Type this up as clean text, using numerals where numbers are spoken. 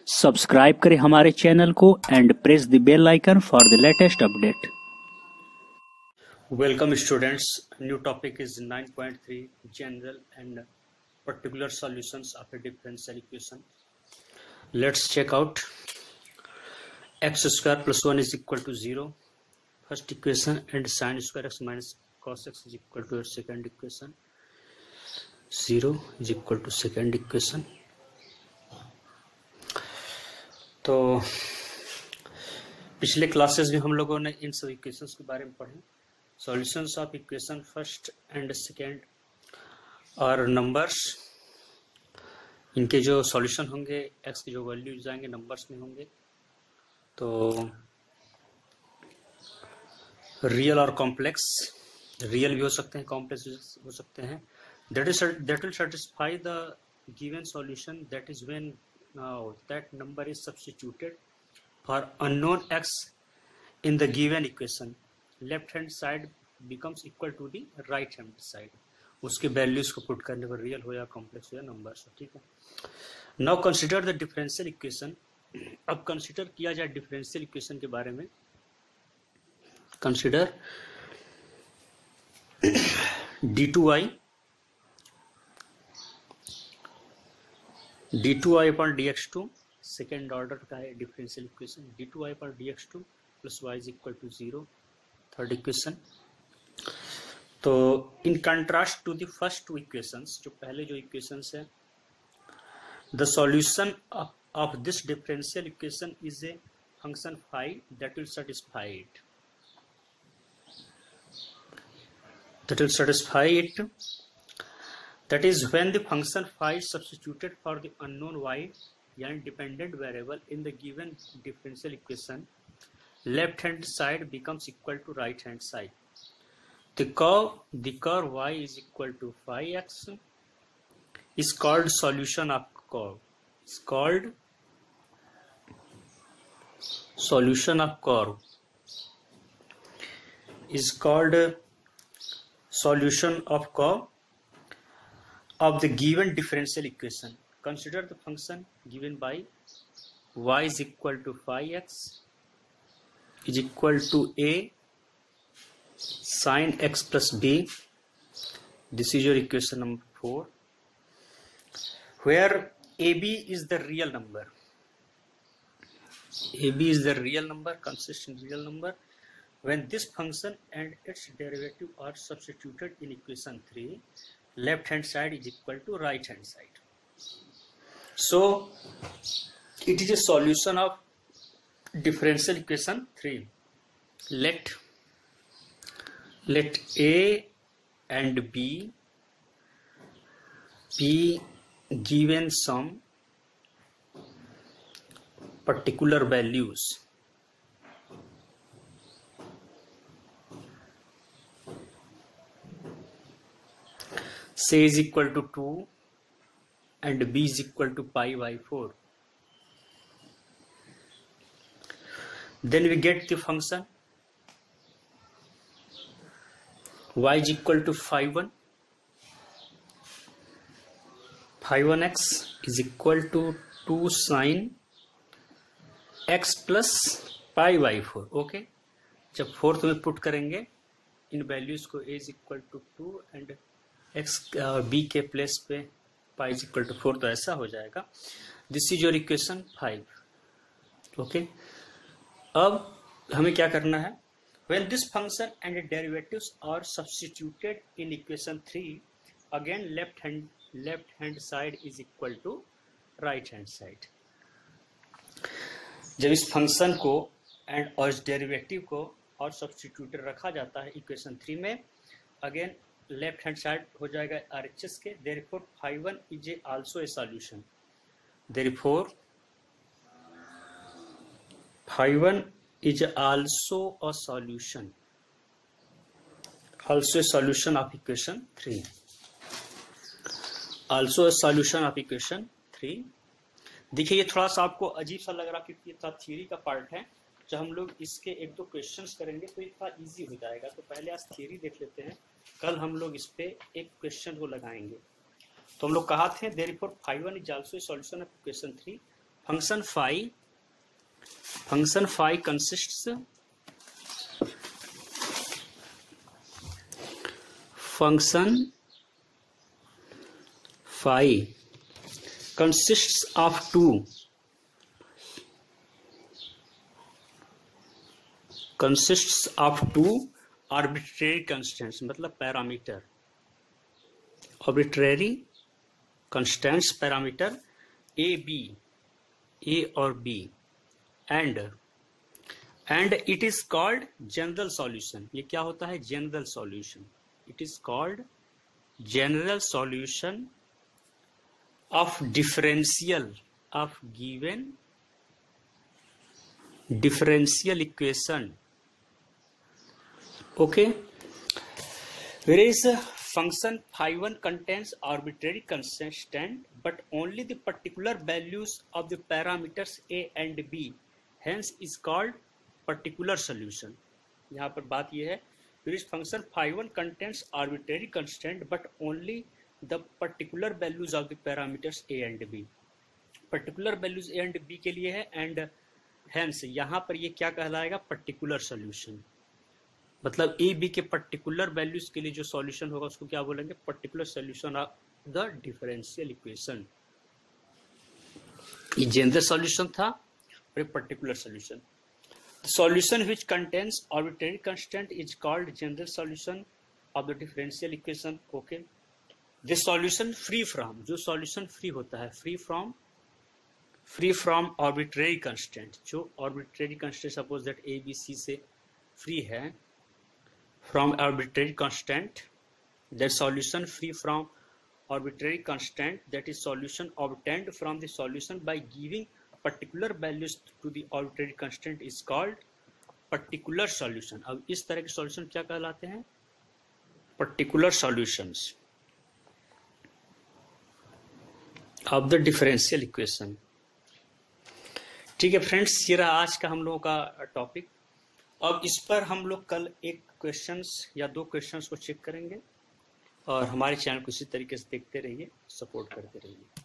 Subscribe करें हमारे channel को and press the bell icon for the latest update. Welcome students. New topic is 9.3 general and particular solutions of a differential equation. Let's check out. X square plus 1 is equal to 0, first equation, and sin square x minus cos x is equal to second equation. 0 is equal to second equation. तो पिछले classes में हम लोगों ने इन सब equations के बारे में पढ़े। Solutions of equation first and second और नंबर्स, इनके जो सॉल्यूशन होंगे एक्स के जो वैल्यूज जाएंगे नंबर्स में होंगे। तो रियल और कॉम्प्लेक्स, रियल भी हो सकते हैं, कॉम्प्लेक्स हो सकते हैं। That will satisfy the given solution that is when that number is substituted for unknown x in the given equation. Left hand side becomes equal to the right hand side. उसके values को put करने पर real हो या complex हो या numbers हो, ठीक है। Now consider the differential equation. अब कंसिडर किया जाए डिफरेंशियल इक्वेशन के बारे में। Consider d2y upon dx2 second order का है डिफरेंशियल इक्वेशन। d2y पर dx2 plus y is equal to 0 third equation. तो in contrast to the first two equations, जो पहले जो इक्वेशंस है, the solution of this differential equation is a function phi that will satisfy it. That is when the function phi is substituted for the unknown y, yani dependent variable, in the given differential equation, left hand side becomes equal to right hand side. The curve y is equal to phi x is called solution of curve. Solution of curve of the given differential equation. Consider the function given by y is equal to phi x is equal to a sin x plus b. This is your equation number 4, where ab is the real number. AB is the real number, consistent real number. When this function and its derivative are substituted in equation 3, left hand side is equal to right hand side. So it is a solution of differential equation 3. Let a and b be given some particular values. C is equal to 2 and b is equal to pi by 4. Then we get the function y is equal to phi 1. Phi 1x is equal to 2 sin x plus pi by 4. Okay, जब fourth में put करेंगे इन values को, a is equal to 2 and x b के place पे pi is equal to 4, तो ऐसा हो जाएगा। This is your equation 5। Okay, अब हमें क्या करना है, when this function and derivatives are substituted in equation 3, again left hand side is equal to right hand side. जब इस फंक्शन को एंड और इस डेरिवेटिव को और सब्स्टिट्यूटेड रखा जाता है इक्वेशन 3 में, अगेन लेफ्ट हैंड साइड हो जाएगा RHS के। therefore phi 1 is also a solution. Therefore phi 1 is also a solution of equation 3. Also a solution of equation 3. देखिए, ये थोड़ा सा आपको अजीब सा लग रहा क्योंकि ये थ्योरी का पार्ट है। जब हम लोग इसके एक दो क्वेश्चंस करेंगे तो ये थोड़ा इजी हो जाएगा। तो पहले आज थ्योरी देख लेते हैं, कल हम लोग इस पे एक क्वेश्चन को लगाएंगे। तो हम लोग कहा थे therefore phi 1 is also a solution of equation 3, Function phi consists of two arbitrary constants, मतलब parameter, arbitrary constants parameter A और B, and it is called general solution. ये क्या होता है? general solution. It is called general solution of differential of given differential equation. Okay, whereas function phi1 contains arbitrary constant but only the particular values of the parameters a and b, hence is called particular solution. यहाँ पर बात ये है, whereas function phi1 contains arbitrary constant but only the particular values of the parameters a and b. particular values a and b के लिए है, and hence यहाँ पर ये क्या कहलाएगा? particular solution. मतलब ए बी के पर्टिकुलर वैल्यूज के लिए जो सॉल्यूशन होगा उसको क्या बोलेंगे? Particular solution of the differential equation. ये जनरल सॉल्यूशन था और एक particular solution. Solution which contains arbitrary constant is called general solution of the differential equation. Okay, this solution free from, जो सॉल्यूशन फ्री होता है, फ्री फ्रॉम आर्बिट्रेरी कांस्टेंट, जो arbitrary constant suppose that A B C से free है, from arbitrary constant, that solution free from arbitrary constant, that is solution obtained from the solution by giving particular values to the arbitrary constant is called particular solution. अब इस तरह के solution क्या कहलाते हैं? particular solutions of the differential equation. ठीक है friends, ये रहा आज का हम लोगों का टॉपिक. अब इस पर हम लोग कल एक क्वेश्चंस या दो क्वेश्चंस को चेक करेंगे, और हमारे चैनल को इसी तरीके से देखते रहिए, सपोर्ट करते रहिए.